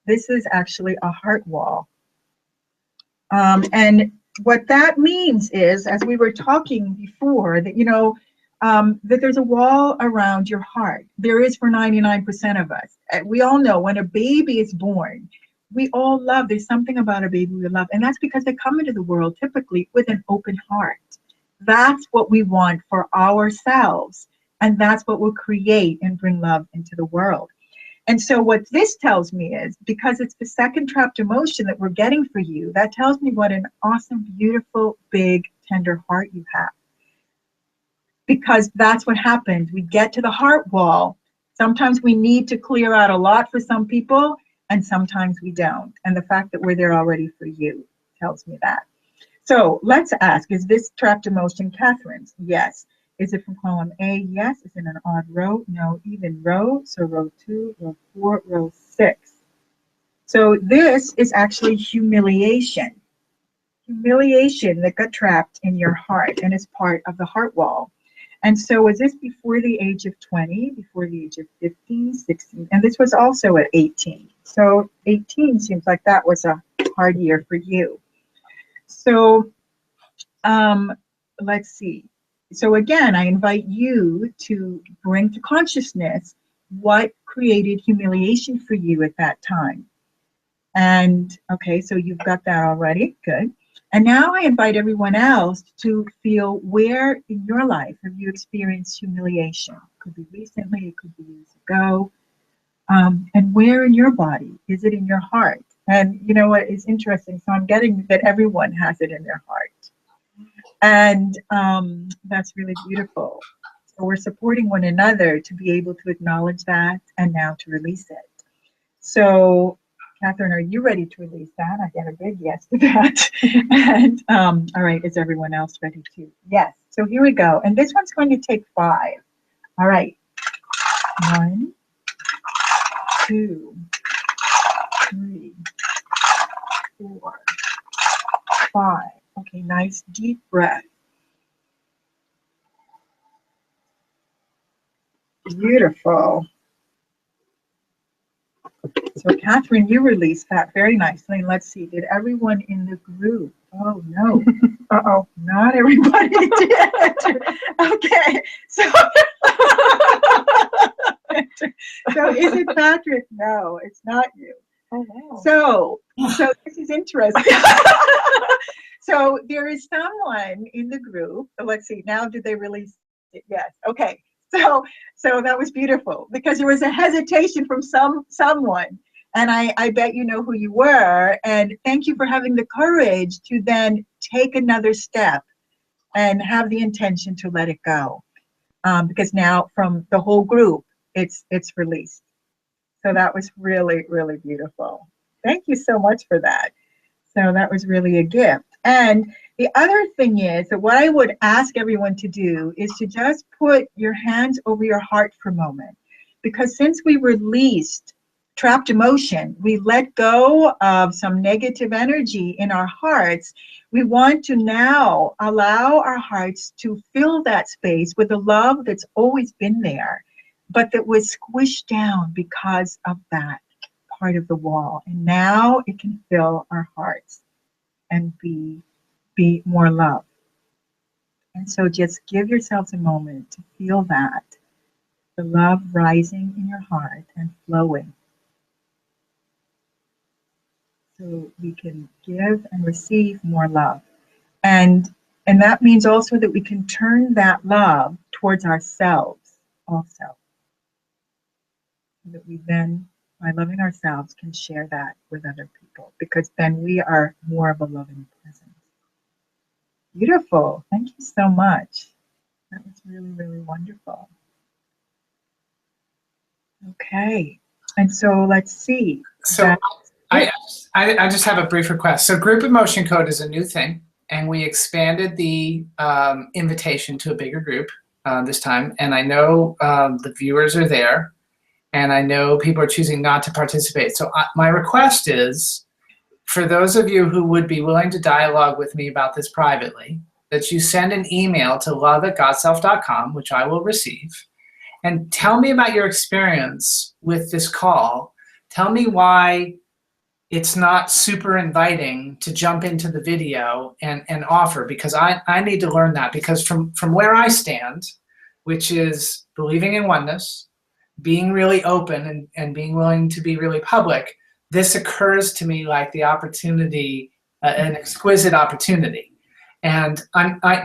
Speaker 2: This is actually a heart wall. And what that means is, as we were talking before, that, you know, that there's a wall around your heart. There is for 99% of us. We all know when a baby is born, we all love, there's something about a baby we love. And that's because they come into the world typically with an open heart. That's what we want for ourselves. And that's what will create and bring love into the world. And so what this tells me is, because it's the second trapped emotion that we're getting for you, that tells me what an awesome, beautiful, big, tender heart you have. Because that's what happens. We get to the heart wall. Sometimes we need to clear out a lot for some people, and sometimes we don't. And the fact that we're there already for you tells me that. So let's ask, is this trapped emotion Catherine's? Yes. Is it from column A? Yes. Is it an odd row? No. Even row. So row 2, row 4, row 6. So this is actually humiliation. Humiliation that got trapped in your heart and is part of the heart wall. And so was this before the age of 20, before the age of 15, 16? And this was also at 18. So 18 seems like that was a hard year for you. So let's see. So again, I invite you to bring to consciousness what created humiliation for you at that time. And okay, so you've got that already, good. And now I invite everyone else to feel, where in your life have you experienced humiliation? It could be recently, it could be years ago. And where in your body? Is it in your heart? And you know what is interesting? So I'm getting that everyone has it in their heart. And that's really beautiful. So we're supporting one another to be able to acknowledge that and now to release it. So Catherine, are you ready to release that? I get a big yes to that. And all right, is everyone else ready to? Yes. So here we go. And this one's going to take 5. All right. 1, 2, 3, 4, 5. Okay, nice deep breath. Beautiful. So Catherine, you released that very nicely. Let's see, did everyone in the group? Oh no. Uh-oh, not everybody did. Okay, so so is it Patrick? No, it's not you.
Speaker 3: Oh, wow.
Speaker 2: So this is interesting. So there is someone in the group. Let's see, now did they release it? Yes. Okay. So that was beautiful, because there was a hesitation from someone, and I bet you know who you were. And thank you for having the courage to then take another step and have the intention to let it go, because now from the whole group, it's released. So that was really, really beautiful. Thank you so much for that. So that was really a gift. And the other thing is that what I would ask everyone to do is to just put your hands over your heart for a moment. Because since we released trapped emotion, we let go of some negative energy in our hearts, we want to now allow our hearts to fill that space with the love that's always been there, but that was squished down because of that part of the wall. And now it can fill our hearts and be be more love. And so just give yourselves a moment to feel that, the love rising in your heart and flowing. So we can give and receive more love. And that means also that we can turn that love towards ourselves also. So that we then, by loving ourselves, can share that with other people, because then we are more of a loving presence. Beautiful. Thank you so much. That was really, really wonderful. Okay. And so let's see.
Speaker 1: So I just have a brief request. So group emotion code is a new thing, and we expanded the invitation to a bigger group this time. And I know the viewers are there, and I know people are choosing not to participate. So my request is, for those of you who would be willing to dialogue with me about this privately, that you send an email to love@godself.com, which I will receive, and tell me about your experience with this call. Tell me why it's not super inviting to jump into the video and offer, because I need to learn that, because from where I stand, which is believing in oneness, being really open and being willing to be really public, this occurs to me like the opportunity, an exquisite opportunity. And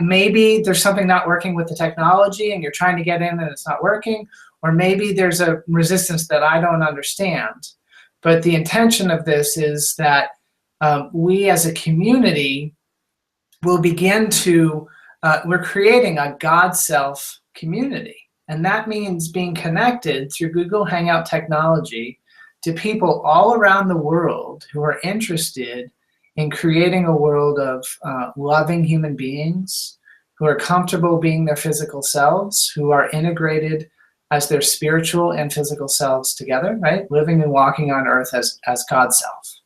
Speaker 1: maybe there's something not working with the technology and you're trying to get in and it's not working, or maybe there's a resistance that I don't understand. But the intention of this is that we as a community will begin to, we're creating a GodSelf community. And that means being connected through Google Hangout technology to people all around the world who are interested in creating a world of loving human beings, who are comfortable being their physical selves, who are integrated as their spiritual and physical selves together, right? Living and walking on earth as GodSelf.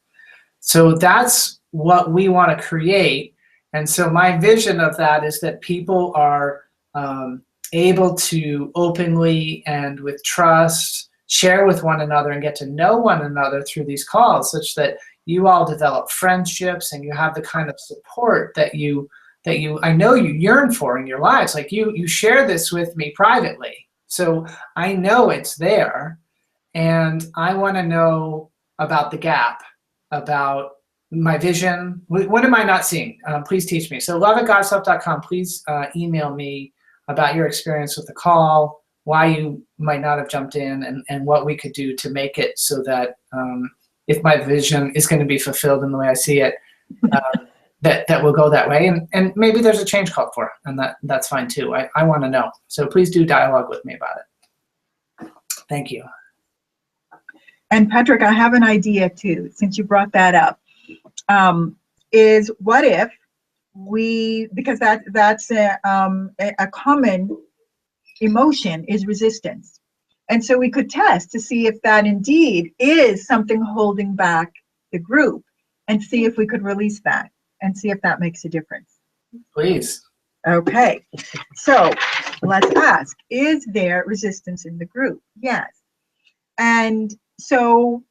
Speaker 1: So that's what we want to create. And so my vision of that is that people are able to openly and with trust share with one another and get to know one another through these calls, such that you all develop friendships and you have the kind of support that you I know you yearn for in your lives. Like you share this with me privately, so I know it's there, and I want to know about the gap, about my vision. What am I not seeing? Please teach me. So love@godself.com. Please email me about your experience with the call, why you might not have jumped in, and what we could do to make it so that if my vision is going to be fulfilled in the way I see it, that will go that way. And maybe there's a change called for, and that's fine too. I want to know. So please do dialogue with me about it. Thank you.
Speaker 2: And Patrick, I have an idea too, since you brought that up. Is what if we, because that's a common emotion, is resistance. And so we could test to see if that indeed is something holding back the group, and see if we could release that and see if that makes a difference.
Speaker 1: Please.
Speaker 2: Okay, so let's ask, is there resistance in the group? Yes. And so,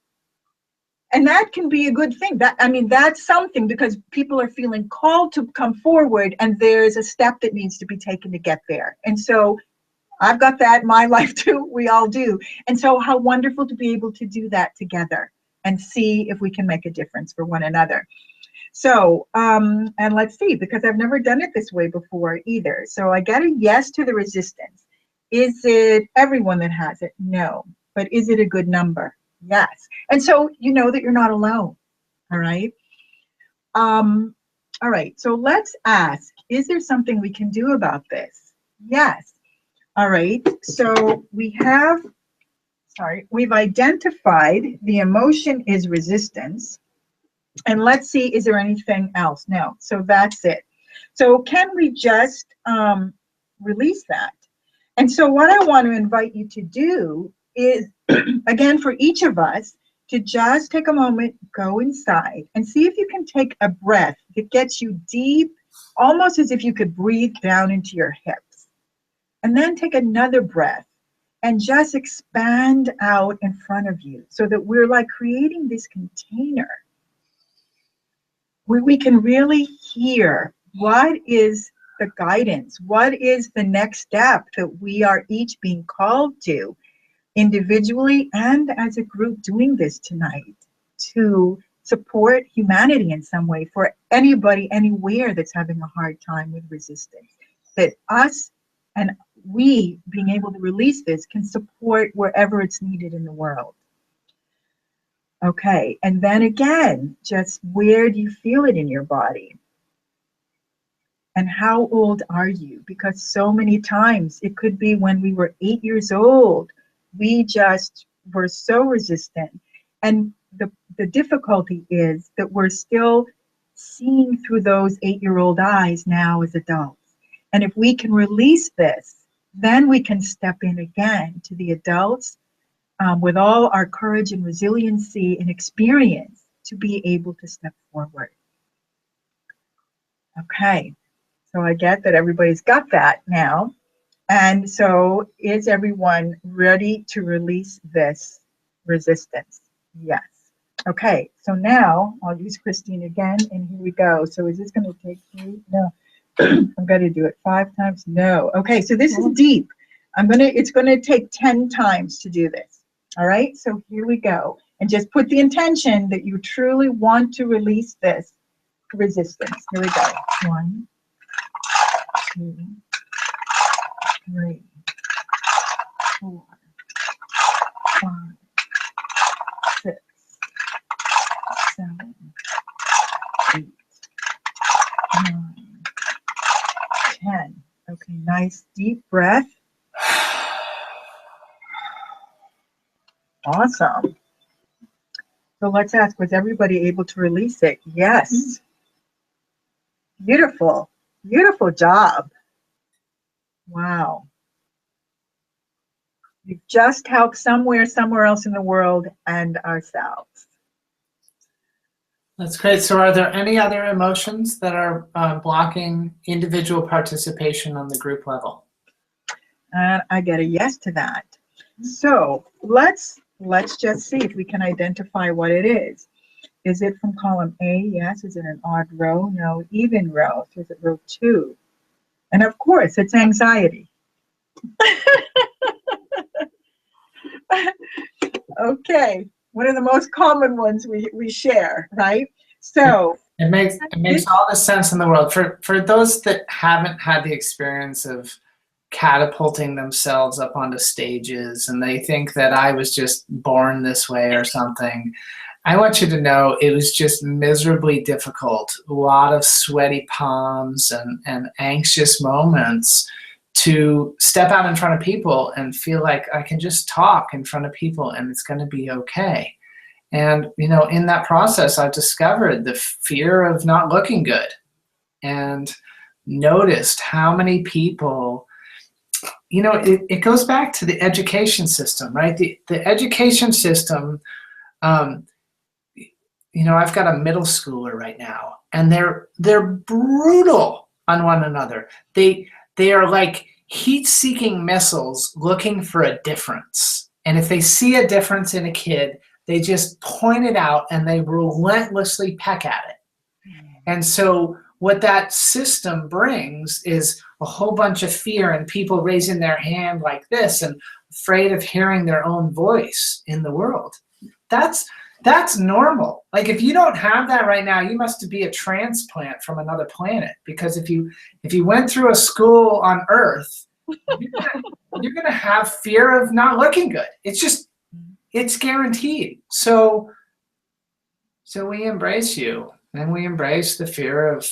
Speaker 2: and that can be a good thing. That's something, because people are feeling called to come forward, and there's a step that needs to be taken to get there. And so I've got that in my life too. We all do. And so how wonderful to be able to do that together and see if we can make a difference for one another. So, and let's see, because I've never done it this way before either. So I get a yes to the resistance. Is it everyone that has it? No. But is it a good number? Yes. And so you know that you're not alone. All right. All right. So let's ask, is there something we can do about this? Yes. All right. So we've identified the emotion is resistance. And let's see, is there anything else? No. So that's it. So can we just release that? And so what I want to invite you to do is, again, for each of us, to just take a moment, go inside, and see if you can take a breath that gets you deep, almost as if you could breathe down into your hips. And then take another breath and just expand out in front of you, so that we're like creating this container where we can really hear What is the guidance? What is the next step that we are each being called to, individually and as a group, doing this tonight to support humanity in some way for anybody, anywhere that's having a hard time with resistance? That us and we being able to release this can support wherever it's needed in the world. Okay, and then again, just where do you feel it in your body? And how old are you? Because so many times it could be when we were 8 years old, we just were so resistant. And the difficulty is that we're still seeing through those 8-year-old eyes now as adults. And if we can release this, then we can step in again to the adults with all our courage and resiliency and experience to be able to step forward. Okay. So I get that everybody's got that now. And so is everyone ready to release this resistance? Yes. Okay, so now I'll use Christine again, and here we go. So is this going to take 3? No. I'm going to do it 5 times. No. Okay, so this is deep. It's going to take 10 times to do this. All right, so here we go. And just put the intention that you truly want to release this resistance. Here we go. 1, 2, 3, 4, 5, 6, 7, 8, 9, 10. Okay, nice deep breath. Awesome. So let's ask, was everybody able to release it? Yes. Beautiful. Beautiful job. Wow. You've just helped somewhere else in the world and ourselves.
Speaker 1: That's great. So are there any other emotions that are blocking individual participation on the group level?
Speaker 2: And I get a yes to that. So let's just see if we can identify what it is. Is it from column A? Yes. Is it an odd row? No. Even row. So is it row 2? And of course, it's anxiety. Okay, one of the most common ones we share, right? So
Speaker 1: it makes all the sense in the world. For those that haven't had the experience of catapulting themselves up onto stages and they think that I was just born this way or something, I want you to know it was just miserably difficult. A lot of sweaty palms and anxious moments to step out in front of people and feel like I can just talk in front of people and it's going to be okay. And, you know, in that process, I've discovered the fear of not looking good and noticed how many people, you know, it goes back to the education system, right? The education system, you know, I've got a middle schooler right now and they're brutal on one another. They are like heat-seeking missiles looking for a difference. And if they see a difference in a kid, they just point it out and they relentlessly peck at it. And so what that system brings is a whole bunch of fear and people raising their hand like this and afraid of hearing their own voice in the world. That's normal. Like if you don't have that right now, you must be a transplant from another planet. Because if you went through a school on Earth, you're gonna have fear of not looking good. It's guaranteed. So we embrace you, and we embrace the fear of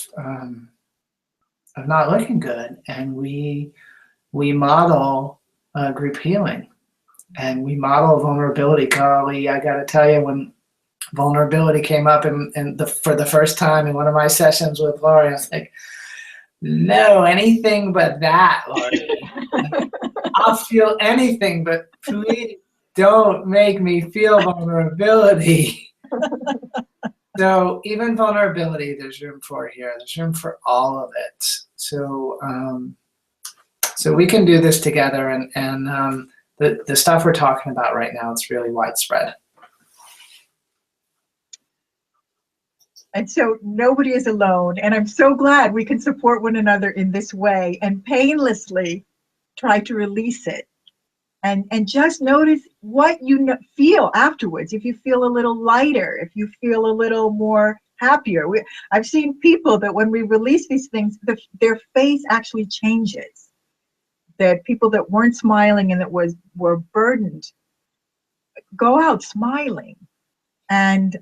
Speaker 1: not looking good, and we model group healing, and we model vulnerability. Golly, I got to tell you, when vulnerability came up for the first time in one of my sessions with Laurie, I was like, no, anything but that, Laurie. I'll feel anything, but please don't make me feel vulnerability. So even vulnerability, there's room for here. There's room for all of it. So we can do this together, and the stuff we're talking about right now, it's really widespread.
Speaker 2: And so nobody is alone. And I'm so glad we can support one another in this way and painlessly try to release it. And just notice what you feel afterwards. If you feel a little lighter, if you feel a little more happier. I've seen people that when we release these things, their face actually changes. That people that weren't smiling and that were burdened go out smiling. And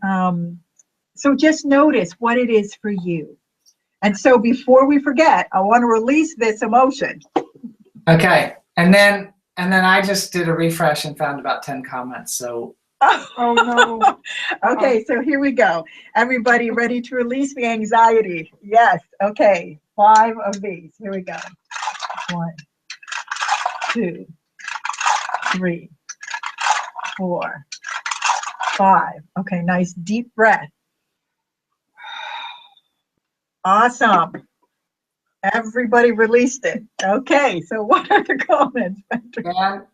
Speaker 2: so just notice what it is for you. And so before we forget, I want to release this emotion.
Speaker 1: Okay, and then I just did a refresh and found about 10 comments. So
Speaker 3: Oh no.
Speaker 2: Okay, so here we go. Everybody ready to release the anxiety? Yes. Okay, 5 of these. Here we go. 1, 2, 3, 4, 5. Okay, nice deep breath. Awesome. Everybody released it. Okay, so what are the comments, Patrick?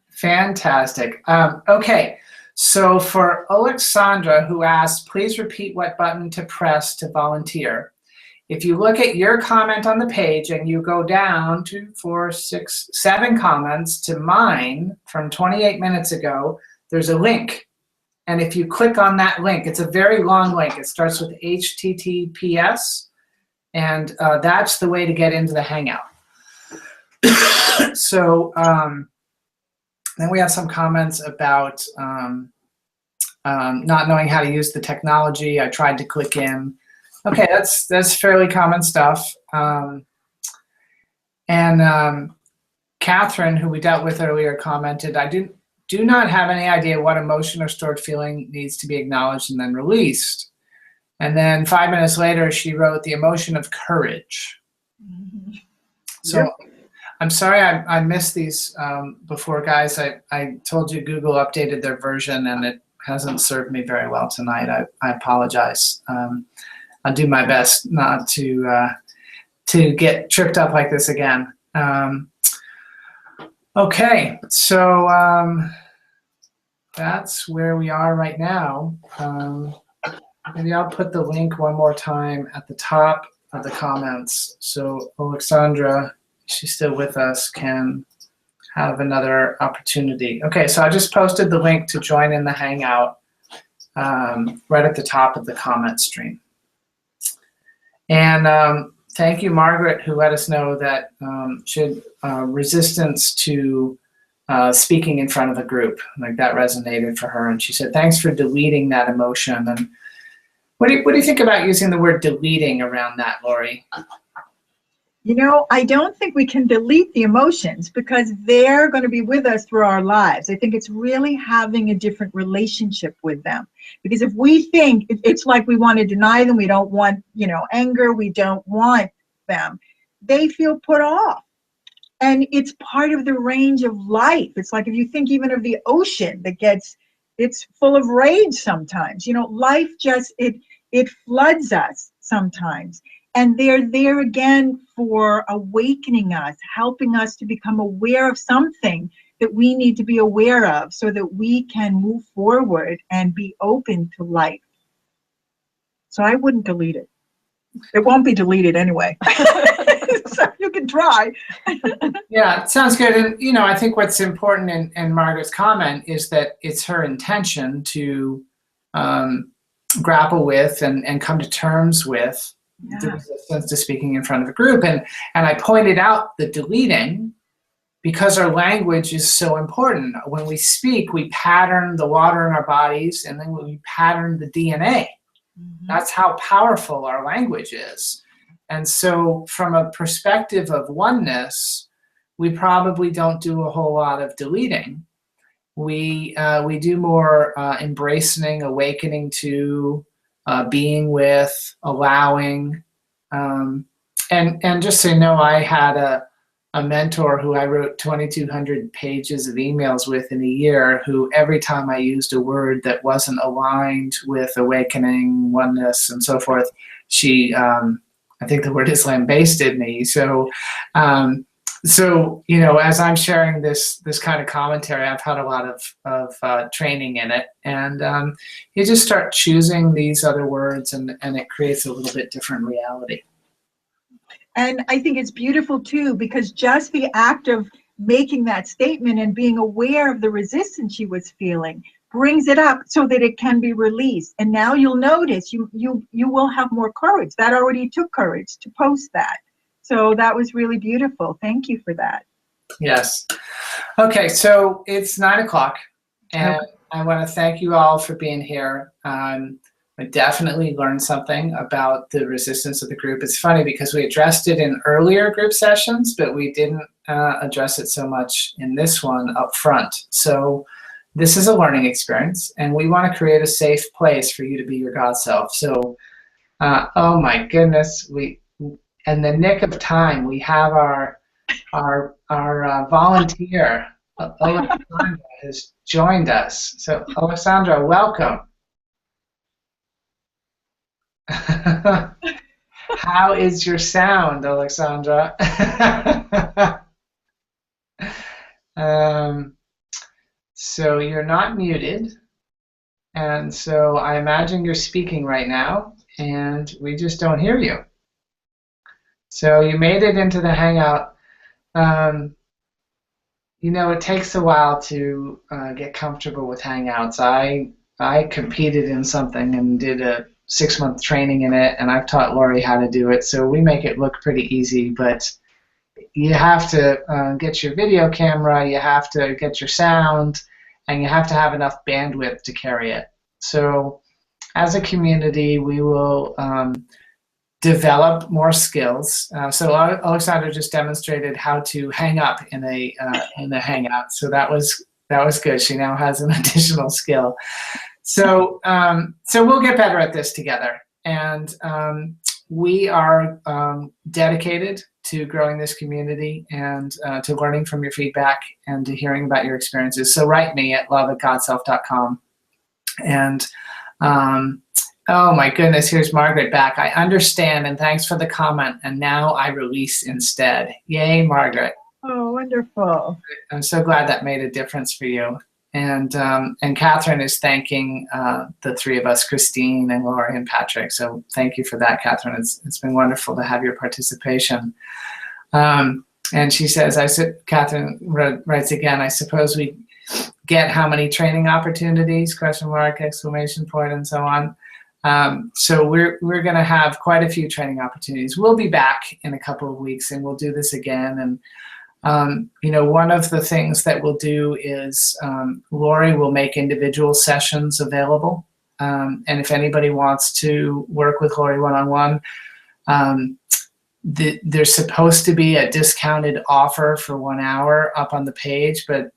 Speaker 1: Fantastic. Okay, so for Alexandra, who asked, please repeat what button to press to volunteer. If you look at your comment on the page and you go down 2, 4, 6, 7 comments to mine from 28 minutes ago, there's a link. And if you click on that link, it's a very long link. It starts with HTTPS, and that's the way to get into the Hangout. So then we have some comments about not knowing how to use the technology. I tried to click in. Okay, that's fairly common stuff. And Catherine, who we dealt with earlier, commented, I do not have any idea what emotion or stored feeling needs to be acknowledged and then released. And then 5 minutes later, she wrote the emotion of courage. Mm-hmm. So yep. I'm sorry I missed these before, guys. I told you Google updated their version, and it hasn't served me very well tonight. I apologize. I'll do my best not to get tripped up like this again. Okay, so that's where we are right now. Maybe I'll put the link one more time at the top of the comments, so Alexandra, she's still with us, can have another opportunity. Okay, so I just posted the link to join in the Hangout right at the top of the comment stream. And thank you, Margaret, who let us know that resistance to speaking in front of a group, like that resonated for her. And she said, thanks for deleting that emotion. And what do you think about using the word deleting around that, Laurie?
Speaker 2: You know, I don't think we can delete the emotions because they're going to be with us through our lives. I think it's really having a different relationship with them. Because if we think it's like we want to deny them, we don't want, anger, we don't want them, they feel put off. And it's part of the range of life. It's like if you think even of the ocean it's full of rage sometimes. Life just, it floods us sometimes. And they're there again for awakening us, helping us to become aware of something that we need to be aware of so that we can move forward and be open to life. So I wouldn't delete it. It won't be deleted anyway. So you can try.
Speaker 1: Yeah, it sounds good. And, I think what's important in Margaret's comment is that it's her intention to grapple with and come to terms with the resistance to speaking in front of a group. And I pointed out the deleting because our language is so important. When we speak, we pattern the water in our bodies, and then we pattern the DNA. Mm-hmm. That's how powerful our language is. And so from a perspective of oneness, we probably don't do a whole lot of deleting. We do more embracing, awakening to, being with, allowing. And just so you know, I had a mentor who I wrote 2,200 pages of emails with in a year, who every time I used a word that wasn't aligned with awakening, oneness, and so forth, she, I think the word is lambasted me. So So, you know, as I'm sharing this kind of commentary, I've had a lot of training in it, and you just start choosing these other words, and it creates a little bit different reality.
Speaker 2: And I think it's beautiful too, because just the act of making that statement and being aware of the resistance she was feeling brings it up so that it can be released. And now you'll notice you will have more courage. That already took courage to post that. So that was really beautiful. Thank you for that.
Speaker 1: Yes. Okay, so it's 9 o'clock, and I want to thank you all for being here. I definitely learned something about the resistance of the group. It's funny because we addressed it in earlier group sessions, but we didn't address it so much in this one up front. So this is a learning experience, and we want to create a safe place for you to be your God self. So, oh my goodness, in the nick of time, we have our volunteer, Alexandra, has joined us. So, Alexandra, welcome. How is your sound, Alexandra? So you're not muted, and so I imagine you're speaking right now, and we just don't hear you. So you made it into the Hangout. You know, it takes a while to get comfortable with Hangouts. I competed in something and did a 6-month training in it, and I've taught Laurie how to do it, so we make it look pretty easy, but you have to get your video camera, you have to get your sound, and you have to have enough bandwidth to carry it. So as a community, we will develop more skills. So Alexandra just demonstrated how to hang up in a Hangout, so that was good. She now has an additional skill. So we'll get better at this together, and we are dedicated to growing this community and to learning from your feedback and to hearing about your experiences. So write me at love@godself.com. And oh my goodness, here's Margaret back. I understand, and thanks for the comment, and now I release instead. Yay, Margaret.
Speaker 2: Oh, wonderful.
Speaker 1: I'm so glad that made a difference for you. And Catherine is thanking the three of us, Christine and Laurie and Patrick. So thank you for that, Catherine. It's been wonderful to have your participation. And she says, Catherine writes again, I suppose we get how many training opportunities, question mark, exclamation point, and so on. So we're going to have quite a few training opportunities. We'll be back in a couple of weeks, and we'll do this again. And you know, one of the things that we'll do is Laurie will make individual sessions available. And if anybody wants to work with Laurie one-on-one, there's supposed to be a discounted offer for 1 hour up on the page, but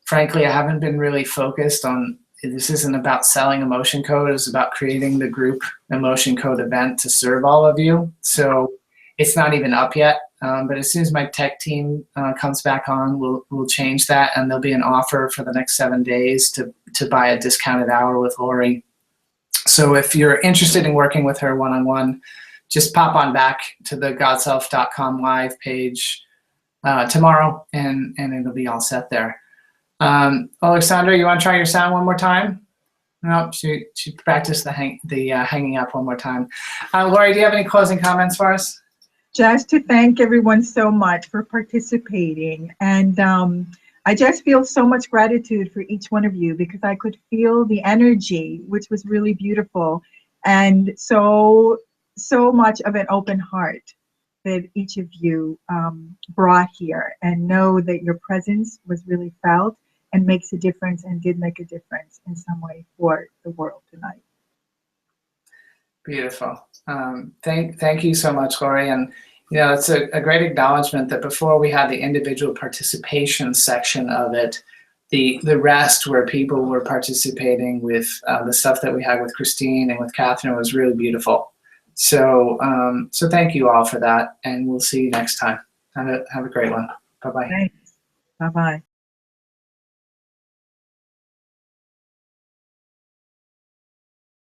Speaker 1: frankly, I haven't been really focused on, this isn't about selling Emotion Code, it's about creating the group Emotion Code event to serve all of you. So it's not even up yet. But as soon as my tech team comes back on, we'll change that, and there'll be an offer for the next 7 days to buy a discounted hour with Laurie. So if you're interested in working with her one-on-one, just pop on back to the GodSelf.com live page tomorrow, and it'll be all set there. Alexandra, you want to try your sound one more time? Nope, she practiced the hanging up one more time. Laurie, do you have any closing comments for us?
Speaker 2: Just to thank everyone so much for participating. And I just feel so much gratitude for each one of you, because I could feel the energy, which was really beautiful. And so much of an open heart that each of you brought here, and know that your presence was really felt and makes a difference, and did make a difference in some way for the world tonight.
Speaker 1: Beautiful. Thank you so much, Laurie. And you know, it's a great acknowledgement that before we had the individual participation section of it, the rest where people were participating with the stuff that we had with Christine and with Catherine was really beautiful. So so thank you all for that, and we'll see you next time. Have a great one. Bye-bye.
Speaker 2: Thanks. Bye-bye.